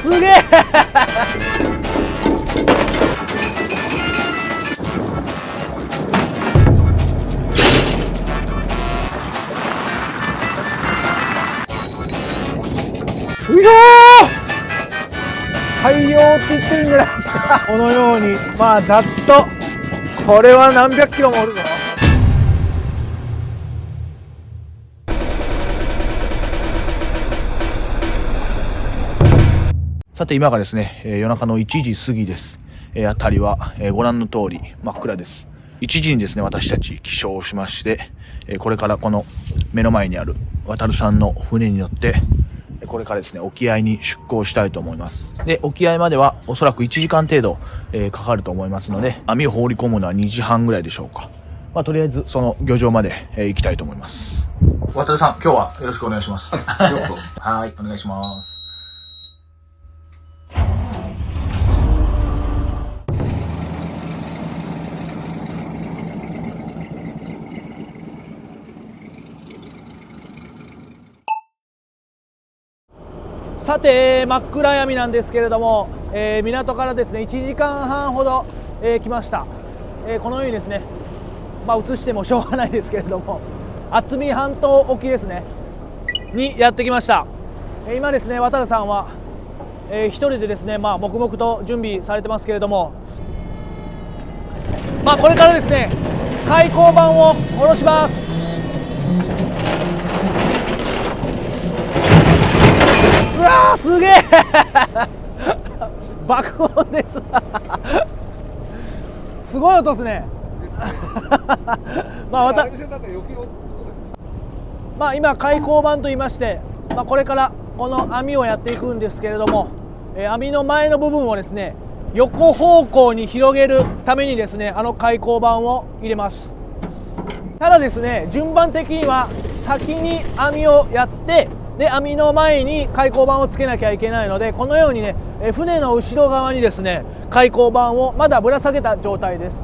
すげえよいしょー、大量って言ってるんじゃないですかこのようにまあざっとこれは何百キロもおるぞ。さて今がですね、夜中の1時過ぎです。辺りは、ご覧の通り真っ暗です。1時にですね私たち起床しまして、これからこの目の前にある渡さんの船に乗ってこれからですね沖合に出港したいと思います。で沖合まではおそらく1時間程度、かかると思いますので、網を放り込むのは2時半ぐらいでしょうか。まあ、とりあえずその漁場まで、行きたいと思います。渡さん今日はよろしくお願いします。はいお願いします。さて真っ暗闇なんですけれども、港からですね1時間半ほど、来ました。このようにですね、まあ、映してもしょうがないですけれども渥美半島沖ですねにやってきました。今ですね渡さんは、一人でですね、まあ、黙々と準備されてますけれども、まあ、これからですね開口板を下ろします。うわーすげえ爆音ですすごい音ですねまあまあ今開口板と言いまして、まあ、これからこの網をやっていくんですけれども、網の前の部分をですね横方向に広げるためにですね開口板を入れます。ただですね順番的には先に網をやってで網の前に開口板をつけなきゃいけないので、このようにね船の後ろ側にですね開口板をまだぶら下げた状態です。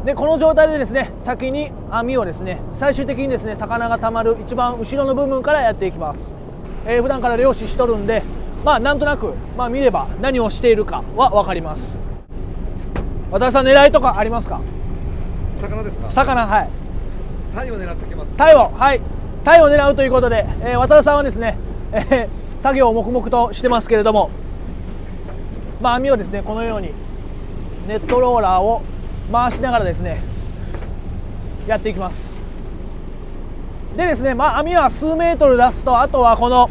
でこの状態でですね先に網をですね最終的にですね魚がたまる一番後ろの部分からやっていきます。普段から漁師しとるんで、まあなんとなく、まあ、見れば何をしているかは分かります。渡さん狙いとかありますか？魚ですか？魚、はい。タイを狙ってきます。タイを、はい、タイを狙うということで、渡田さんはですね、作業を黙々としてますけれども、まあ、網をですねこのようにネットローラーを回しながらですねやっていきます。でですね、まあ、網は数メートル出すと、あとはこの、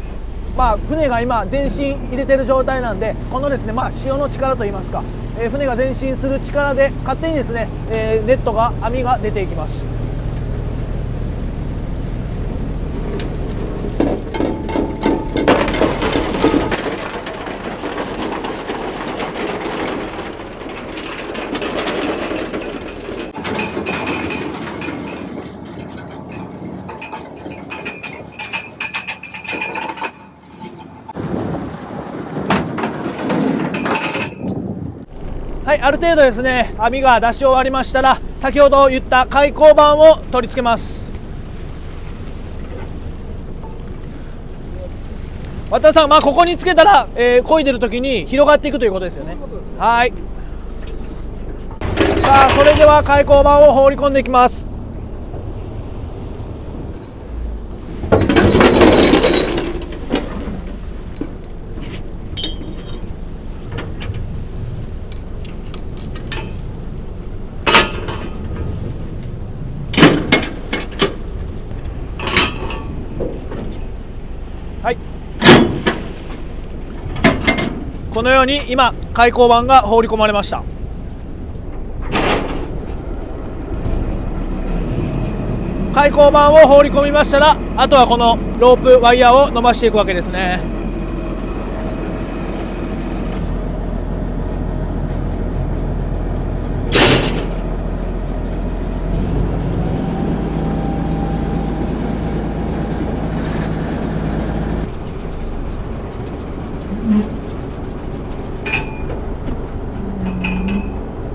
まあ、船が今前進入れてる状態なんで、このですね、まあ、潮の力といいますか、船が前進する力で勝手にですね、ネットが網が出ていきます。はい、ある程度ですね網が出し終わりましたら、先ほど言った開口板を取り付けます。渡田さん、まあ、ここにつけたら、漕いでる時に広がっていくということですよね。はい、さあそれでは開口板を放り込んでいきます。はい、このように今開口板が放り込まれました。開口板を放り込みましたら、あとはこのロープワイヤーを伸ばしていくわけですね。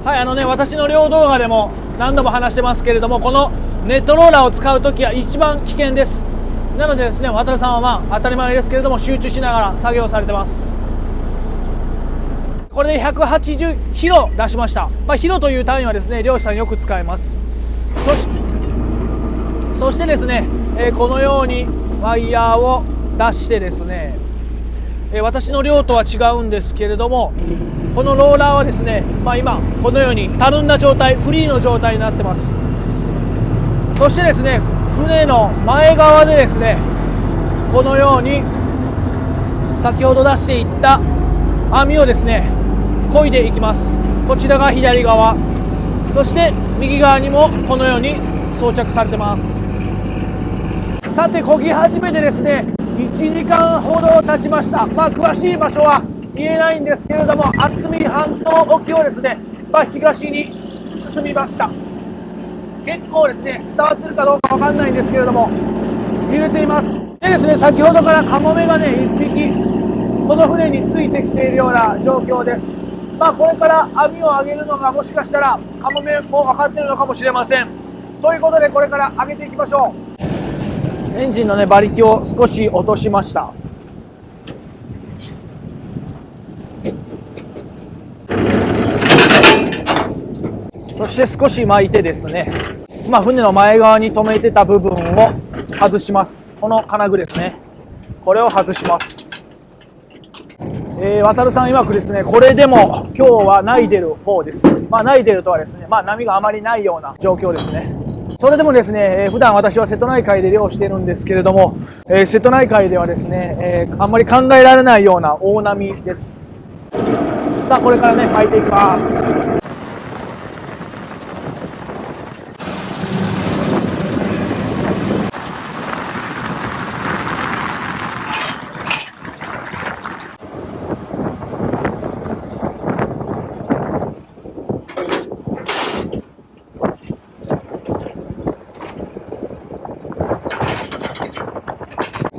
はい、私の漁動画でも何度も話してますけれども、このネットローラーを使うときは一番危険です。なのでですね、渡さんはまあ当たり前ですけれども集中しながら作業されてます。これで180キロ出しました。キロという単位はですね、漁師さんよく使います。そしてですね、このようにワイヤーを出してですね、私の漁とは違うんですけれども、このローラーはですね、今このようにたるんだ状態、フリーの状態になってます。そしてですね、船の前側でですね、このように先ほど出していった網をですね、漕いでいきます。こちらが左側、そして右側にもこのように装着されてます。さて、漕ぎ始めてですね、1時間ほど経ちました。詳しい場所は言えないんですけれども、渥美半島沖をですね、東に進みました。結構ですね、伝わってるかどうかわかんないんですけれども、揺れています。でですね、先ほどからカモメがね、1匹この船についてきているような状況です。これから網を上げるのがもしかしたらカモメも分かっているのかもしれません。ということで、これから上げていきましょう。エンジンのね、馬力を少し落としました。そして少し巻いてですね、船の前側に止めてた部分を外します。この金具ですね、これを外します。渡さん曰くですね、これでも今日はないでる方です。ないでるとはですね、波があまりないような状況ですね。それでもですね、普段私は瀬戸内海で漁をしているんですけれども、瀬戸内海ではですね、あんまり考えられないような大波です。さあ、これからね、巻いていきます。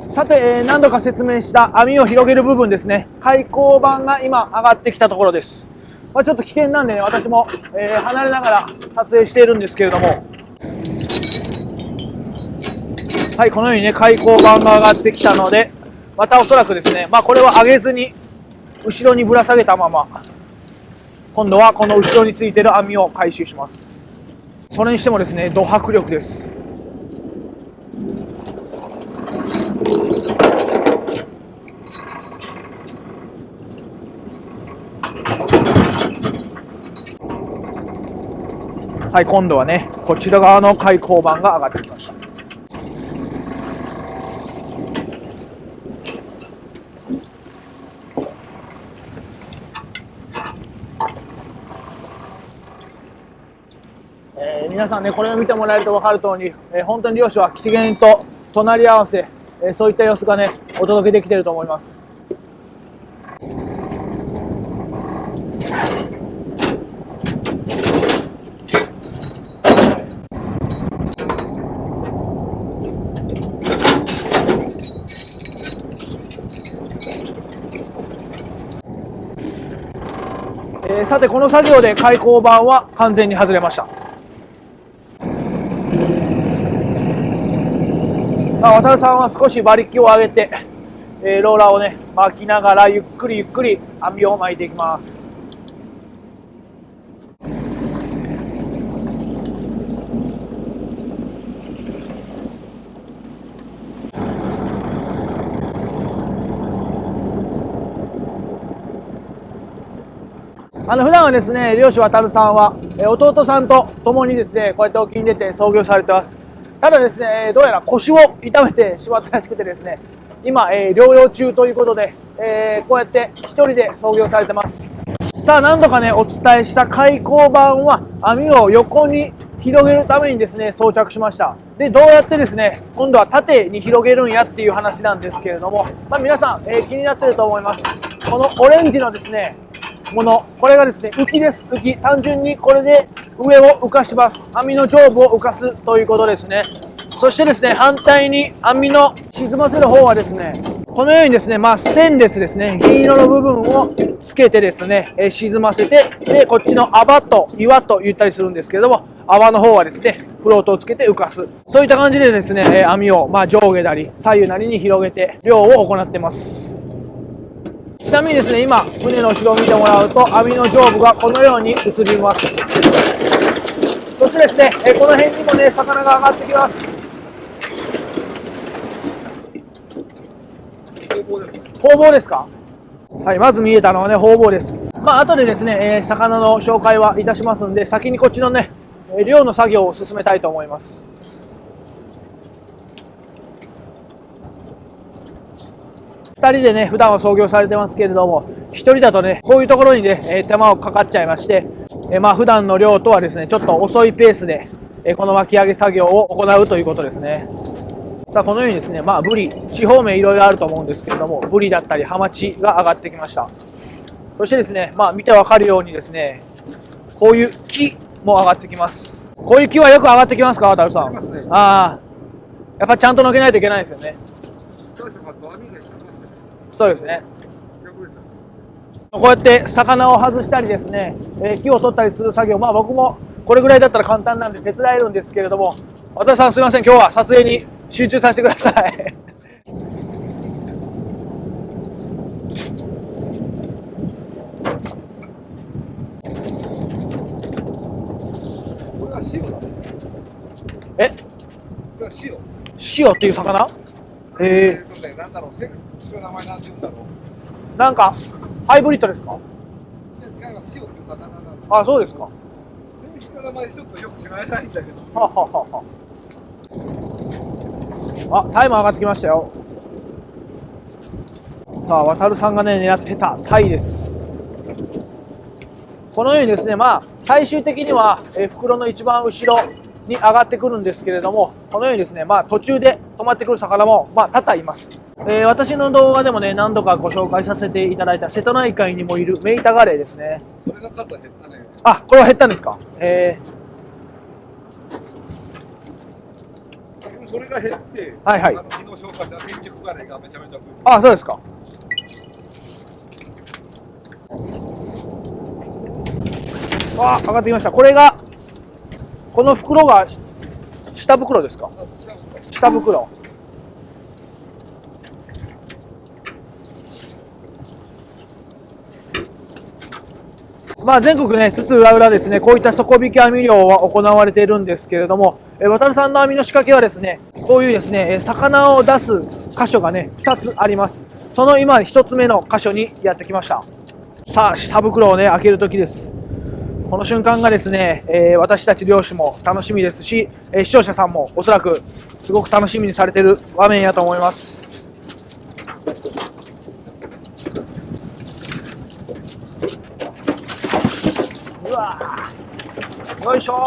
さて、何度か説明した網を広げる部分ですね、開口板が今上がってきたところです。ちょっと危険なんでね、私も、離れながら撮影しているんですけれども、はい、このようにね、開口板が上がってきたので、またおそらくですね、これは上げずに後ろにぶら下げたまま、今度はこの後ろについている網を回収します。それにしてもですね、ド迫力です。はい、今度はね、こちら側の開口板が上がってきました。皆さんね、これを見てもらえると分かる通り、本当に漁師は機嫌と隣り合わせ、そういった様子がね、お届けできていると思います。さて、この作業で開口板は完全に外れました。渡さんは少し馬力を上げて、ローラーをね、巻きながらゆっくりゆっくり網を巻いていきます。普段はですね、漁師渡さんは弟さんと共にですね、こうやって沖に出て操業されてます。ただですね、どうやら腰を痛めてしまったらしくてですね、今、療養中ということで、こうやって一人で操業されてます。さあ、何度かね、お伝えした開口板は網を横に広げるためにですね、装着しました。で、どうやってですね、今度は縦に広げるんやっていう話なんですけれども、皆さん、気になってると思います。このオレンジのですね、もの、これがですね、浮きです。浮き。単純にこれで上を浮かします。網の上部を浮かすということですね。そしてですね、反対に網の沈ませる方はですね、このようにですね、ステンレスですね、銀色の部分をつけてですね、沈ませて、で、こっちの泡と岩と言ったりするんですけれども、泡の方はですね、フロートをつけて浮かす。そういった感じでですね、網を上下なり左右なりに広げて漁を行っています。ちなみにですね、今船の後ろを見てもらうと網の上部がこのように映ります。そしてですね、この辺にもね魚が上がってきます。ホウボウですか。はい、まず見えたのはねホウボウです。まあ後でですね、魚の紹介はいたしますんで、先にこっちのね漁の作業を進めたいと思います。2人でね普段は操業されてますけれども、1人だとねこういうところにね手間をかかっちゃいまして、まあ普段の漁とはですねちょっと遅いペースでこの巻き上げ作業を行うということですね。さあこのようにですね、まあブリ、地方名いろいろあると思うんですけれども、ブリだったりハマチが上がってきました。そしてですね、まあ見てわかるようにですね、こういう木も上がってきます。こういう木はよく上がってきますか、渡るさん。ああ、やっぱちゃんとのけないといけないですよね。そうですね。こうやって魚を外したりですね、木を取ったりする作業、まあ僕もこれぐらいだったら簡単なんで手伝えるんですけれども、渡るさんすいません、今日は撮影に集中させてください。これは塩だ。え、これは塩。塩っていう魚？なんだろう、正式な名前なんて言うんだろう。なんかハイブリッドですか？いや違います。塩っていう魚なんで。あ、そうですか。正式な名前ちょっとよく知らないんだけど。はははは。あ、タイも上がってきましたよ。さあ、渡るさんがね狙ってたタイです。このようにですね、まあ最終的には、袋の一番後ろに上がってくるんですけれども、このようにですね、まあ途中で止まってくる魚もまあ多々います。私の動画でもね何度かご紹介させていただいた瀬戸内海にもいるメイタガレイですね。これの数は減ったね。あ、これは減ったんですか。それが減って、はいはい。昨日紹介した天竺ガレイがめちゃめちゃ増えてる。あ、そうですか。あ、上がってきました。これがこの袋が下袋ですか。下袋。まあ全国ね、津々浦々ですね、こういった底引き網漁は行われているんですけれども、渡さんの網の仕掛けはですね、こういうですね、魚を出す箇所がね、2つあります。その今1つ目の箇所にやってきました。さあ、下袋をね、開ける時です。この瞬間がですね、私たち漁師も楽しみですし、視聴者さんもおそらくすごく楽しみにされている場面やと思います。うわー、よいしょー。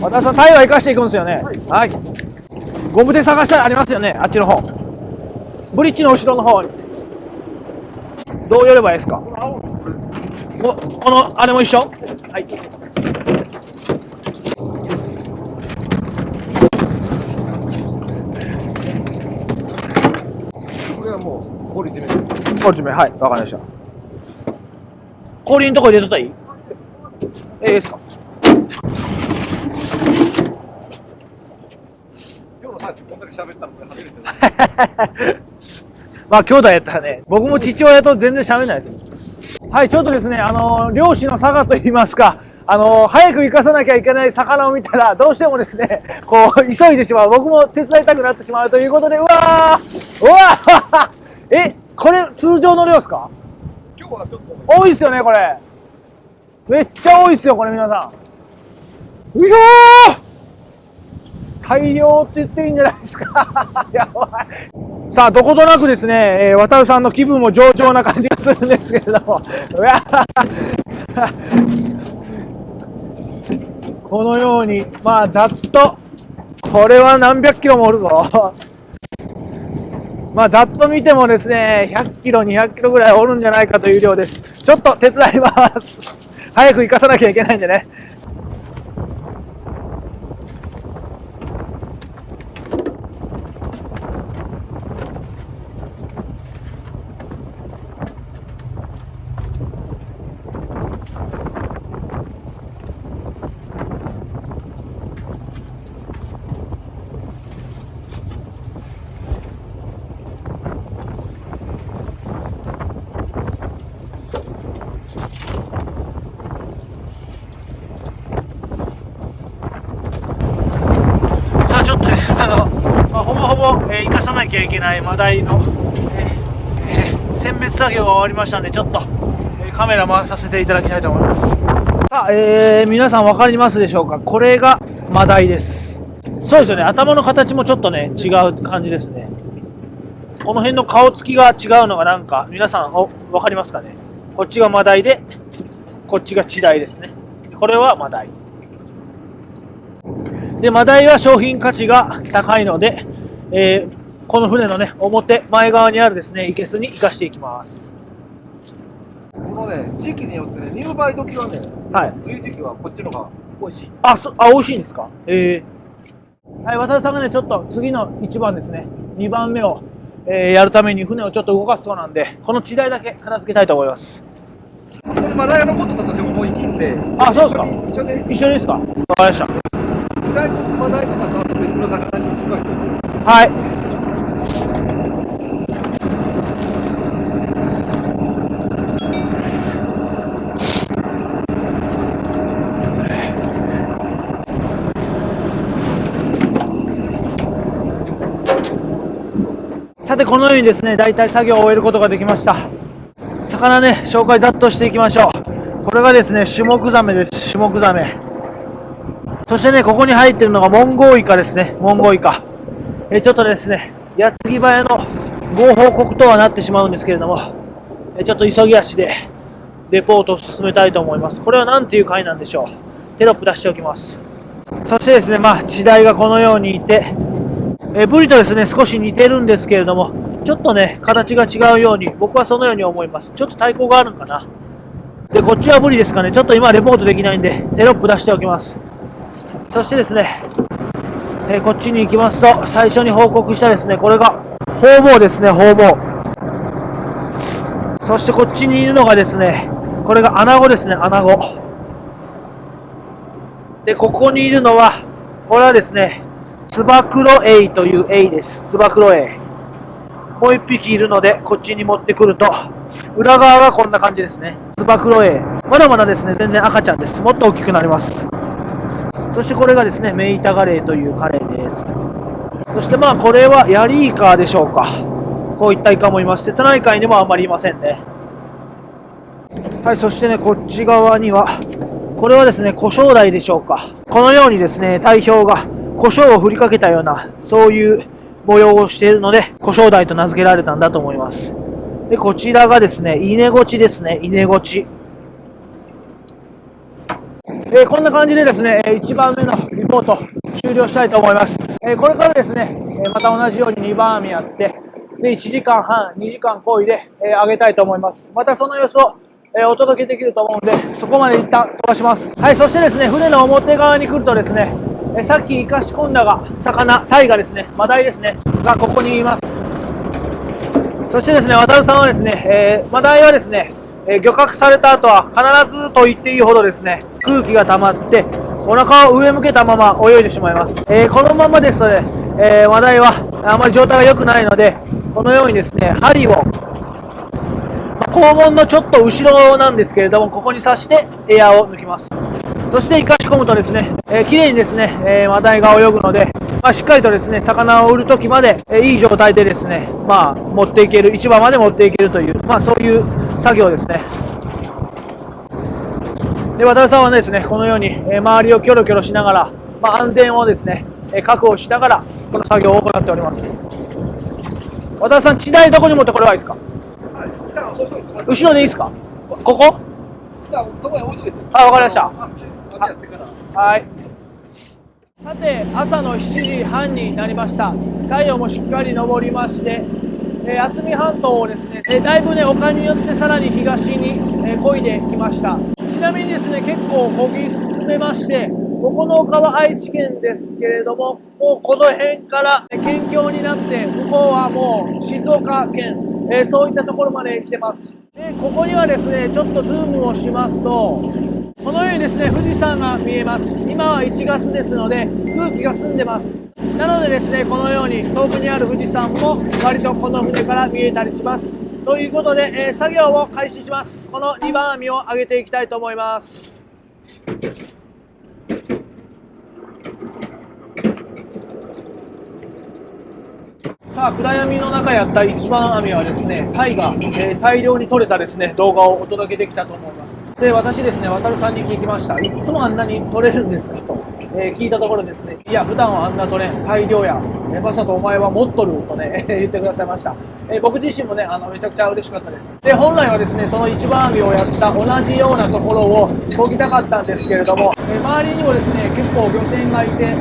渡さん、タイは生かしていくんですよね。はい。ゴム手探したらありますよね、あっちの方。ブリッジの後ろの方に。どう寄ればいいですか。このあれも一緒。はい。これはもう氷締め。氷詰め、はい、わかりました。氷のとこ入れとったらいい？いいですか。今日のさっきこんだけ喋ったのこれ初めてだ。まあ兄弟やったらね、僕も父親と全然喋んないですよ。はい、ちょっとですね、漁師の差がといいますか、早く行かさなきゃいけない魚を見たら、どうしてもですね、こう急いでしまう、僕も手伝いたくなってしまうということで、うわー、うわーこれ通常の量ですか？今日はちょっと多いですよね、これ。めっちゃ多いですよ、これ皆さん。よいしょー。大量って言っていいんじゃないですか。やばい。さあ、どことなくですね、渡るさんの気分も上々な感じがするんですけれども、うわこのように、まあざっと、これは何百キロもおるぞ。まあざっと見てもですね、100キロ、200キロぐらいおるんじゃないかという量です。ちょっと手伝います。早く行かさなきゃいけないんでね。ほぼほぼ、生かさなきゃいけないマダイの、選別作業が終わりましたんで、ちょっと、カメラ回させていただきたいと思います。さあ、皆さん分かりますでしょうか。これがマダイです。そうですよね、頭の形もちょっとね違う感じですね。この辺の顔つきが違うのがなんか皆さん分かりますかね。こっちがマダイでこっちがチダイですね。これはマダイで、マダイは商品価値が高いので、この船のね表前側にあるですね生けすに生かしていきます。このね、時期によってね、入梅時はね、はい、梅雨時期はこっちの方が美味しい。美味しいんですか。はい、渡田さんがねちょっと次の1番ですね、2番目を、やるために船をちょっと動かすそうなんで、この地代だけ片付けたいと思います。ここにマダイが残ってたとしてももう生きんで、そうですか。一緒で一緒ですか。わかりました。意外とマダイとかとあと別の魚に引っ張る。はい。さて、このようにですね、大体作業を終えることができました。魚ね、紹介ざっとしていきましょう。これがですね、シュモクザメです。シュモクザメ。そしてね、ここに入ってるのがモンゴウイカですね。モンゴウイカ。ちょっとですね、矢継ぎ早のご報告とはなってしまうんですけれども、ちょっと急ぎ足でレポートを進めたいと思います。これは何ていう貝なんでしょう。テロップ出しておきます。そしてですね、地代がこのようにいて、ブリとですね、少し似てるんですけれども、ちょっとね、形が違うように、僕はそのように思います。ちょっと対抗があるんかな。で、こっちはブリですかね。ちょっと今レポートできないんで、テロップ出しておきます。そしてですね、こっちに行きますと、最初に報告したですね、これがホウボウですね、ホウボウ。そしてこっちにいるのがですね、これがアナゴですね、アナゴ。で、ここにいるのは、これはですね、ツバクロエイというエイです。ツバクロエイ。もう一匹いるので、こっちに持ってくると、裏側がこんな感じですね。ツバクロエイ。まだまだですね、全然赤ちゃんです。もっと大きくなります。そしてこれがですね、メイタガレイというカレイです。そしてこれはヤリイカでしょうか。こういったイカもいます。瀬戸内海にもあまりいませんね。はい、そしてね、こっち側には、これはですね、コショウダイでしょうか。このようにですね、体表がコショウを振りかけたような、そういう模様をしているので、コショウダイと名付けられたんだと思います。で、こちらがですね、イネゴチですね、イネゴチ。こんな感じでですね、1番目のリポート終了したいと思います。これからですね、また同じように2番網やって、で、1時間半、2時間こいで、上げたいと思います。またその様子を、お届けできると思うので、そこまで一旦飛ばします。はい、そしてですね、船の表側に来るとですね、さっき生かし込んだが魚、タイがですね、マダイですね、がここにいます。そしてですね、渡さんはですね、マダイはですね、漁獲された後は必ずと言っていいほどですね、空気が溜まってお腹を上向けたまま泳いでしまいます。このままですとね、マダイはあまり状態が良くないので、このようにですね、針を肛門のちょっと後ろなんですけれども、ここに刺してエアを抜きます。そして生かし込むとですね、綺麗にですね、マダイが泳ぐので、しっかりとですね、魚を売るときまで、いい状態でですね、持っていける、市場まで持っていけるという、そういう作業ですね。で、渡辺さんはですね、このように、周りをキョロキョロしながら、安全をですね、確保しながら、この作業を行っております。渡辺さん、地代どこに持ってこればいいですか？後ろでいいですか？ここ？わかりました。はい。さて、朝の7時半になりました。太陽もしっかり昇りまして、渥美半島をですね、だいぶね、丘によってさらに東に、漕いできました。ちなみにですね、結構漕ぎ進めまして、ここの丘は愛知県ですけれども、もうこの辺から県境になって、向こうはもう静岡県、そういったところまで来てます。で、ここにはですね、ちょっとズームをしますと、このようにですね、富士山が見えます。今は1月ですので、空気が澄んでます。なのでですね、このように遠くにある富士山も割とこの船から見えたりします。ということで、作業を開始します。この2番網を上げていきたいと思います。さあ、暗闇の中やった一番網はですね、タイが、大量に撮れたですね、動画をお届けできたと思います。で、私ですね、渡るさんに聞きました。いつもあんなに撮れるんですかと、聞いたところですね、いや、普段はあんな撮れん、大量や、まさとお前は持っとるとね、言ってくださいました。僕自身もね、めちゃくちゃ嬉しかったです。で、本来はですね、その一番網をやった同じようなところを漕ぎたかったんですけれども、周りにもですね、結構漁船がいて、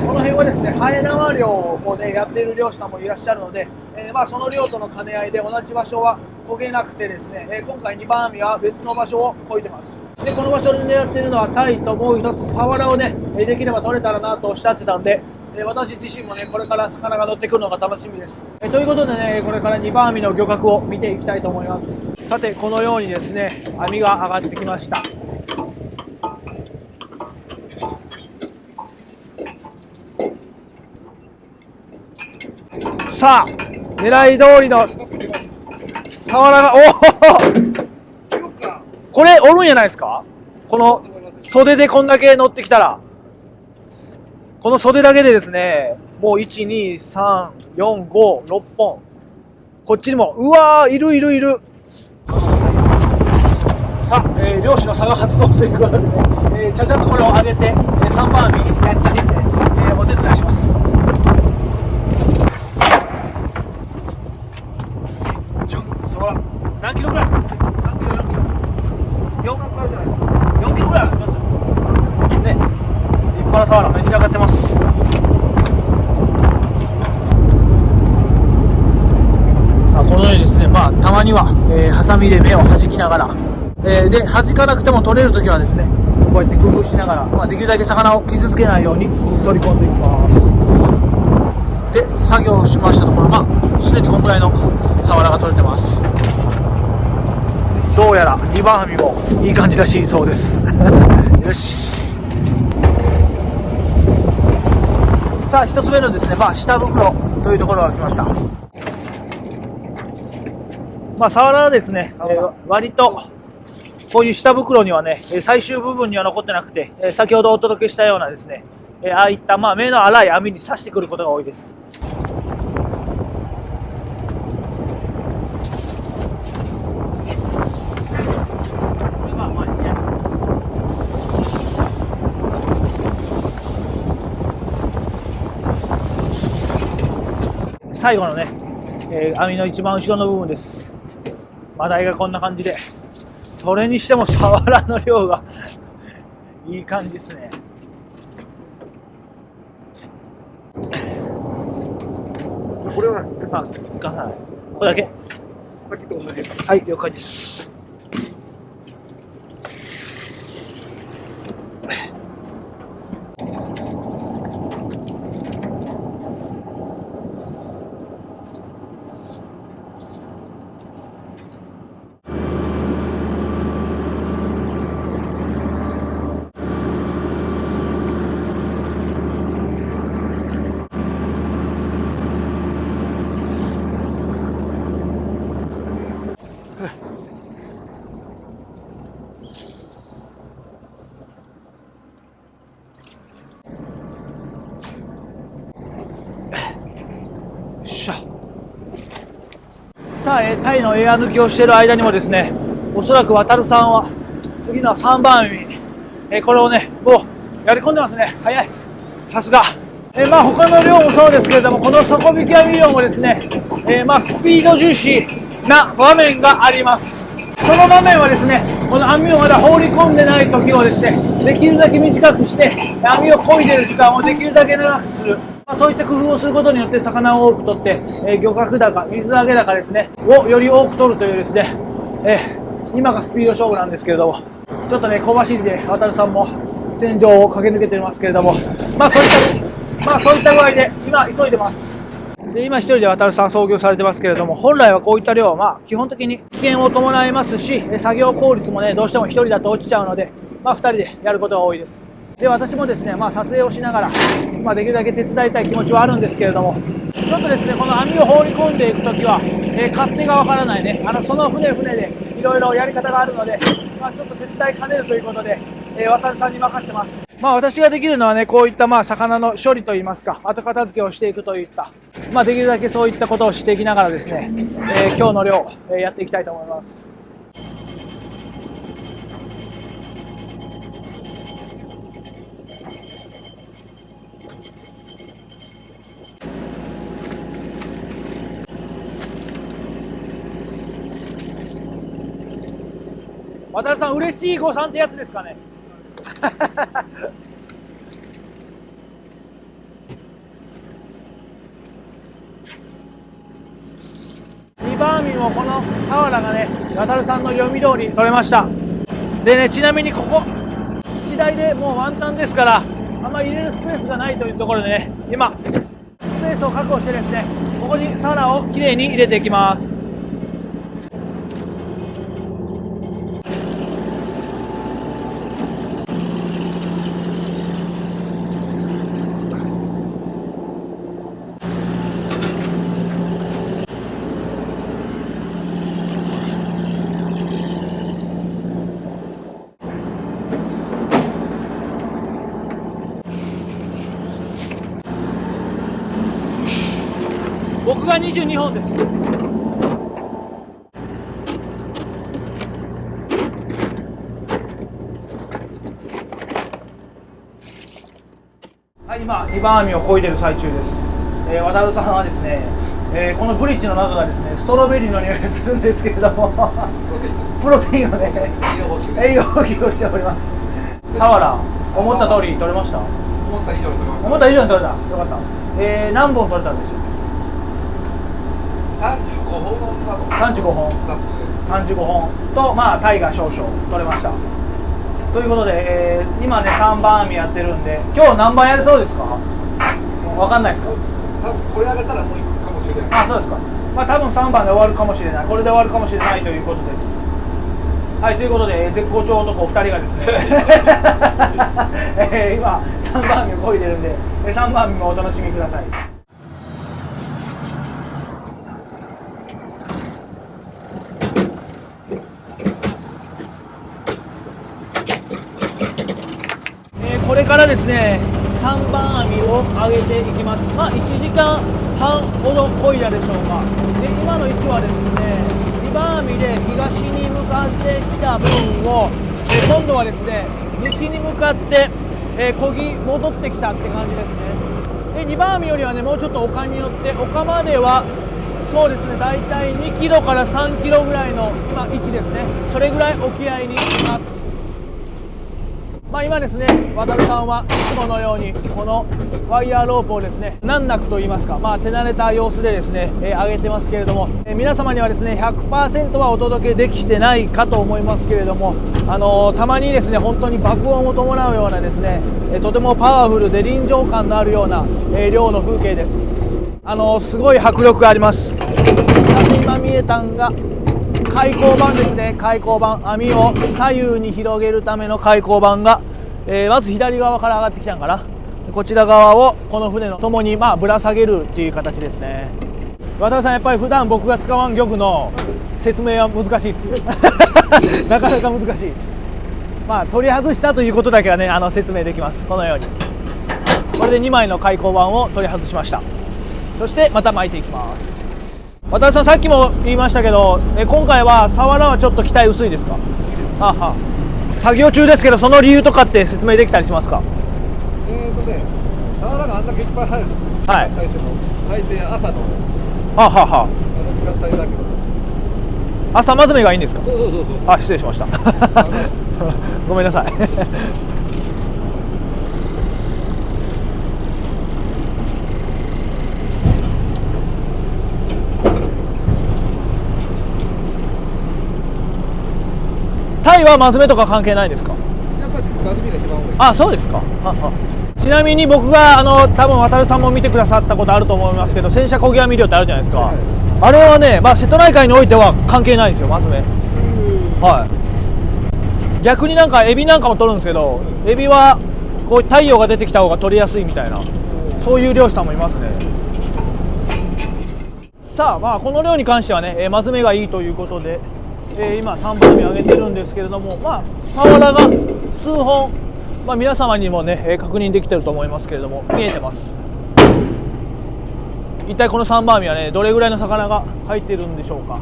この辺はですね、はえ縄漁をね、やっている漁師さんもいらっしゃるので、その漁との兼ね合いで同じ場所は漕げなくてですね、今回2番網は別の場所を漕いでます。で、この場所で狙っているのはタイともう一つサワラをね、できれば取れたらなとおっしゃってたんで、私自身もね、これから魚が乗ってくるのが楽しみです。ということでね、これから2番網の漁獲を見ていきたいと思います。さて、このようにですね、網が上がってきました。さあ、狙い通りのサワラが、おおこれおるんじゃないですか。この袖でこんだけ乗ってきたら、この袖だけでですね、もう1、2、3、4、5、6本。こっちにも、うわー、いるいるいる。さあ、漁師の差が発動ということでね、ちゃちゃっとこれを上げて、3番網やったりで、お手伝いします。何キロぐらいですか。3キロ、4キロ。4キロじゃないですか。4キロぐらいありますよ。ね、立派なサワラめっちゃ上がってます。さあ、このようにですね、たまには、ハサミで目を弾きながら、で、弾かなくても取れるときはですね、こうやって工夫しながら、できるだけ魚を傷つけないように取り込んでいきます。で、作業しましたところ、すでにこのぐらいのサワラが取れてます。どうやら2番網もいい感じらしいそうですよし。さあ、1つ目のですね、下袋というところが来ました。サワラはですね、割とこういう下袋にはね、最終部分には残ってなくて、先ほどお届けしたようなですね、ああいった目の粗い網に刺してくることが多いです。最後のね、網の一番後ろの部分です。マダイがこんな感じで、それにしてもサワラの量がいい感じですね。これは何ですか。これだけ。さっきと同じ。はい、了解です。さあ、タイのエア抜きをしている間にもですね、おそらく渡るさんは次の3番網、これをね、もうやり込んでますね。早い、さすが。他の量もそうですけれども、この底引き網漁もですね、スピード重視な場面があります。その場面はですね、この網をまだ放り込んでない時をですね、できるだけ短くして、網を漕いでいる時間をできるだけ長くする。そういった工夫をすることによって魚を多く取って、漁獲高、水揚げ高ですね、をより多く取るというですね、今がスピード勝負なんですけれども、ちょっとね、小走りで渡さんも戦場を駆け抜けてますけれども、そういった具合で今急いでます。で、今一人で渡さん操業されてますけれども、本来はこういった量は基本的に危険を伴いますし、作業効率もね、どうしても一人だと落ちちゃうので、2人でやることが多いです。で、私もですね、撮影をしながら、できるだけ手伝いたい気持ちはあるんですけれども、ちょっとですね、この網を放り込んでいくときは、勝手がわからないね、その船でいろいろやり方があるので、ちょっと手伝い兼ねるということで、渡さんに任せてます。まあ私ができるのはね、こういったまあ魚の処理といいますか、後片付けをしていくといった、まあできるだけそういったことをしていきながらですね、今日の漁、やっていきたいと思います。渡辺さん、嬉しい誤算ってやつですかね。2番網もこのサワラがね、渡辺さんの読み通り取れました。でね、ちなみにここ次第でもうワンタンですから、あんまり入れるスペースがないというところでね、今スペースを確保してですね、ここにサワラをきれいに入れていきます。僕が22本です。はい、今2番網を漕いでる最中です。渡辺さんはですね、このブリッジの中がですね、ストロベリーの匂いがするんですけれどもプロテインをね、栄養補給をしております。サワラ思った通り取れました？思った以上に取れました。思った以上に取れた。よかった。何本取れたんでしょう？35本だと。35本。35本と、まあタイが少々取れました。ということで、今ね3番網やってるんで、今日何番やれそうですか？わかんないですか？多分これ上げたらもう行くかもしれない。あ、そうですか。まあ多分3番で終わるかもしれない。これで終わるかもしれないということです。はい、ということで、絶好調男2人がですね今3番網を漕いでるんで、3番網もお楽しみください。これからですね、3番網を上げていきます。まあ1時間半ほど漕いだでしょうか。で今の位置はですね、2番網で東に向かってきた分を、今度はですね西に向かって漕ぎ戻ってきたって感じですね。で2番網よりはね、もうちょっと丘によって、丘まではそうですね、だいたい2キロから3キロぐらいの今位置ですね。それぐらい沖合にいます。まあ今ですね、渡辺さんはいつものようにこのワイヤーロープをですね、難なくと言いますか、まあ手慣れた様子でですね、上げてますけれども、皆様にはですね 100% はお届けできてないかと思いますけれども、たまにですね本当に爆音を伴うようなですね、とてもパワフルで臨場感のあるような、漁の風景です。すごい迫力があります。今見えたんが開口板ですね。開口板、網を左右に広げるための開口板が、まず左側から上がってきたんかな。こちら側をこの船のともにまあぶら下げるっていう形ですね。渡辺さん、やっぱり普段僕が使わん漁具の説明は難しいですなかなか難しい。まあ取り外したということだけはね、説明できます。このようにこれで2枚の開口板を取り外しました。そしてまた巻いていきます。渡辺さん、さっきも言いましたけど、今回はサワラはちょっと期待薄いですか？はは。作業中ですけど、その理由とかって説明できたりしますか？サワラがあんだけいっぱい入る。はい。大抵朝の。ははは。時間帯だけど。朝まずめがいいんですか？そう。あ、失礼しましたごめんなさいタイはマズメとか関係ないですか？やっぱりマズメが一番多い。あ、そうですか。ちなみに僕が多分渡辺さんも見てくださったことあると思いますけど、戦車漕ぎ網漁ってあるじゃないですか、はい、あれはね、まあ、瀬戸内海においては関係ないんですよ、マズメ。はい。逆になんかエビなんかも取るんですけど、エビはこう太陽が出てきた方が取りやすいみたいな、そういう漁師さんもいますね。さあ、まあこの漁に関してはね、マズメがいいということで、今3番網上げてるんですけれども、まあサワラが数本まあ、皆様にもね確認できてると思いますけれども、見えてます。一体この3番網はねどれぐらいの魚が入っているんでしょうか。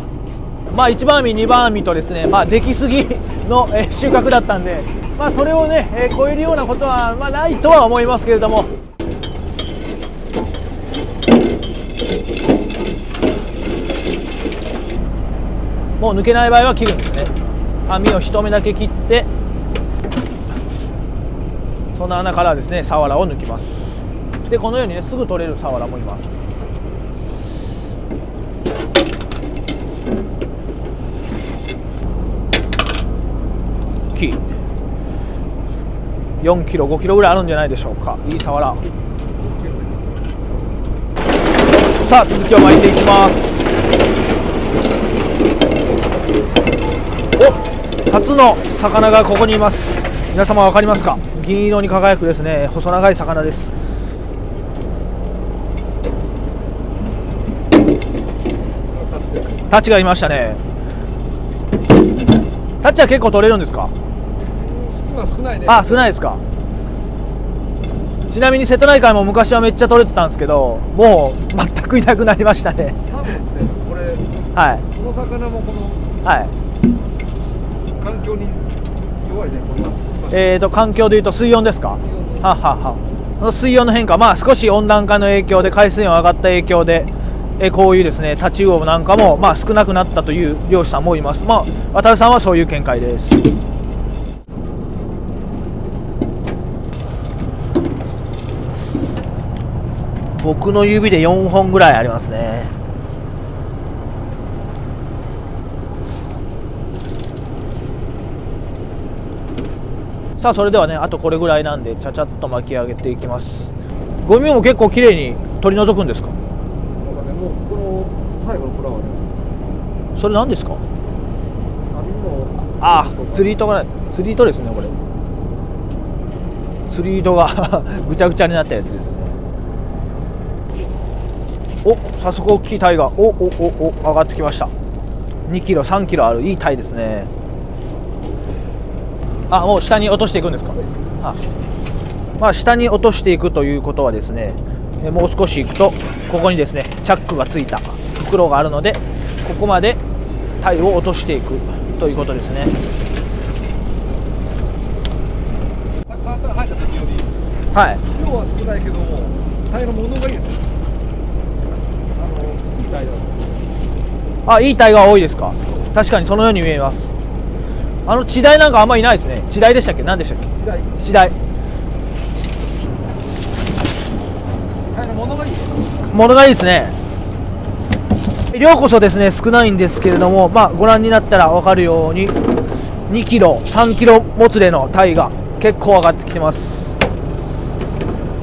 まあ、1番網2番網とですね、まあ、出来すぎの収穫だったんで、まあ、それをね超えるようなことはまあないとは思いますけれども、もう抜けない場合は切るんですね。網を一目だけ切って、その穴からですねサワラを抜きます。でこのようにねすぐ取れるサワラもいます。4キロ5キロぐらいあるんじゃないでしょうか。いいサワラ。さあ続きを巻いていきます。お、初の魚がここにいます。皆様分かりますか。銀色に輝くですね細長い魚です。タチがいましたね。タチは結構取れるんですか。少ないね。あ、少ないですか。ちなみに瀬戸内海も昔はめっちゃ取れてたんですけど、もう全くいなくなりましたね。多分ね、これ、はい、この魚もこのはい、環境に弱いね、これは。環境でいうと水温ですか。ははは。その水温の変化、まあ少し温暖化の影響で海水温上がった影響で、こういうですねタチウオなんかもまあ少なくなったという漁師さんもいます。まあ渡さんはそういう見解です。僕の指で4本ぐらいありますね。さあそれではねあとこれぐらいなんでちゃちゃっと巻き上げていきます。ゴミも結構きれいに取り除くんですか。なんかね、もうこの最後のフラワーね、それ何ですか。網のああ、釣り糸がない。釣り糸ですねこれ。釣り糸がぐちゃぐちゃになったやつですね。お、早速大きい鯛がお上がってきました。2キロ3キロあるいい鯛ですね。あ、もう下に落としていくんですか。あ、まあ、下に落としていくということはですね、もう少し行くとここにですねチャックがついた袋があるので、ここまで鯛を落としていくということですね。たくさん入った時よりはい、量は少ないけども鯛のものがいいです。いい鯛だ。あ、いい鯛が多いですか。確かにそのように見えます。地鯛なんかあんまりいないですね。地鯛でしたっけ、何でしたっけ。地鯛。鯛のものがいい。ものがいいですね。量こそですね少ないんですけれども、まあご覧になったら分かるように2キロ3キロもつれの鯛が結構上がってきてます。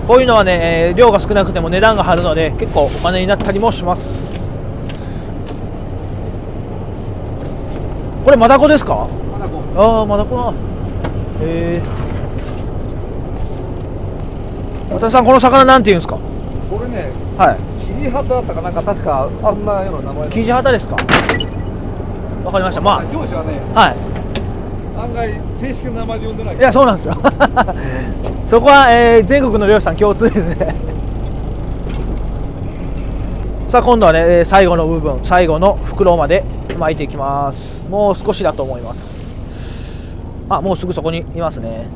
こういうのはね、量が少なくても値段が張るので結構お金になったりもします。これマダコですか。ああ、マダコな。渡辺さん、この魚なんて言うんですか。これね、はい。キジハタだったかなんか確かそんなような名前。キジハタですか。わかりました。まあ漁師はね、はい。案外正式な名前で呼んでない。いや、そうなんですよ。そこは、全国の漁師さん共通ですね。さあ今度はね最後の部分、最後の袋まで巻いていきます。もう少しだと思います。あ、もうすぐそこにいますね。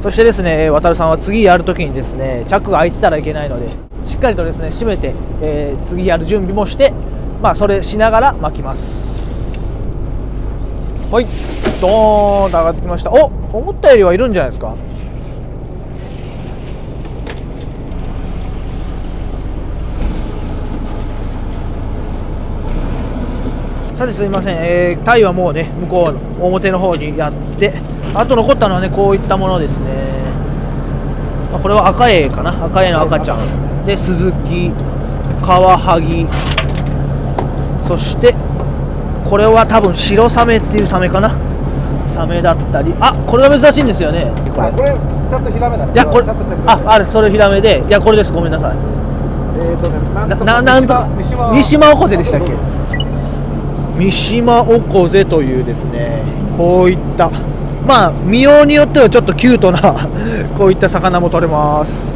そしてですね渡さんは次やるときにですねチャックが開いてたらいけないのでしっかりとですね閉めて、次やる準備もして、まあそれしながら巻きます。はい、ドーンと上がってきました。お、思ったよりはいるんじゃないですか。さてすみません、タイはもうね向こうの表の方にやって、あと残ったのはねこういったものですね。まあ、これは赤エイかな。赤エイの赤ちゃんで、スズキ、カワハギ、そしてこれは多分白サメっていうサメかな。サメだったり、あ、これが珍しいんですよね。これちゃんとヒラメだね。いやこれちゃんとしたあれそれヒラメで、いやこれです。ごめんなさい。なんとか三島オコゼでしたっけ。三島オコゼというですねこういった、まあ見ようによってはちょっとキュートなこういった魚も取れます。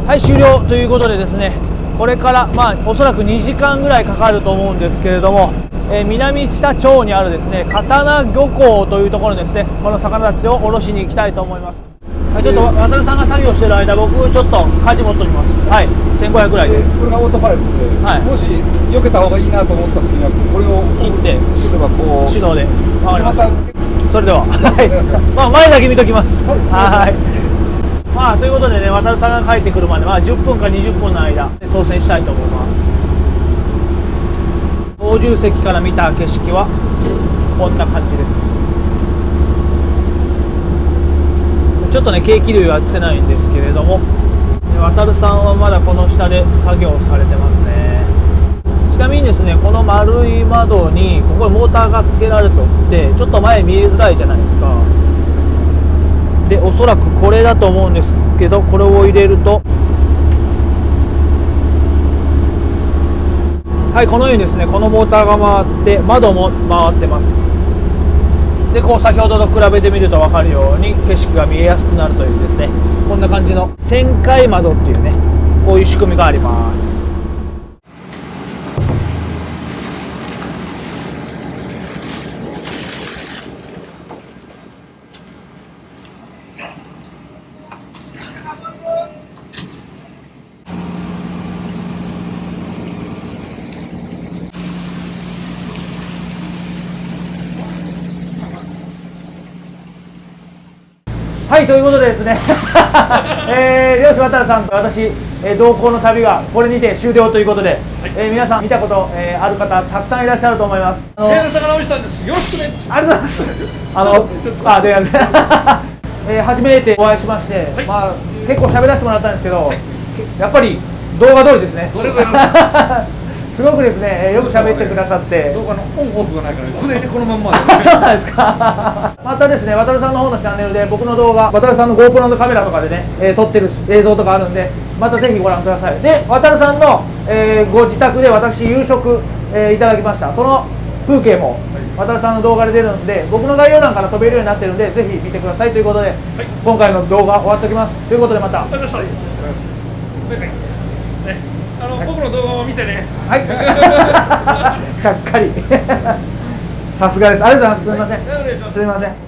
はい終了ということでですね、これからおそらく2時間ぐらいかかると思うんですけれども、南知多町にあるですね刀漁港というところにですね、この魚たちを下ろしに行きたいと思います。はい、ちょっと渡さんが作業してる間、僕ちょっと舵持っておきます。はい、1500ぐらいで。これがオートパイロットで、はいもし避けた方がいいなと思った時にはこれを切ってすればこう手動で。わかりました。またそれでは、はい、前だけ見ときます。はい。ということでね、渡さんが帰ってくるまで、10分か20分の間、操船したいと思います。操縦席から見た景色はこんな感じです。ちょっとね、計器類は映せないんですけれども、渡さんはまだこの下で作業されてますね。ちなみにですね、この丸い窓にここにモーターが付けられておって、ちょっと前見えづらいじゃないですか。でおそらくこれだと思うんですけど、これを入れると、はい、このようにですね、このモーターが回って窓も回ってます。でこう先ほどと比べてみると分かるように景色が見えやすくなるというですね、こんな感じの旋回窓っていうね、こういう仕組みがあります。はい、ということでですね、漁師渡さんと私、同行の旅がこれにて終了ということで、皆さん見たこと、ある方たくさんいらっしゃると思います。魚おじさんです。よろしくね。ありがとうございます。で初めてお会いしまして、結構喋らせてもらったんですけど、やっぱり動画通りですね。ありがとうございます。すごくですね、よく喋ってくださって、動画のオンオフがないから常にこのまんまで。そうなんですか。またですね、渡るさんの方のチャンネルで僕の動画、渡るさんの GoPro のカメラとかでね、撮ってる映像とかあるんで、またぜひご覧ください。で渡るさんの、ご自宅で私夕食、いただきました。その風景も渡るさんの動画で出るんで、僕の概要欄から飛べるようになってるんで、ぜひ見てくださいということで、今回の動画終わっておきます。ということでまた。僕の動画を見てね。はい。ちゃっかり。さすがです。ありがとうございます。すみません。すみません。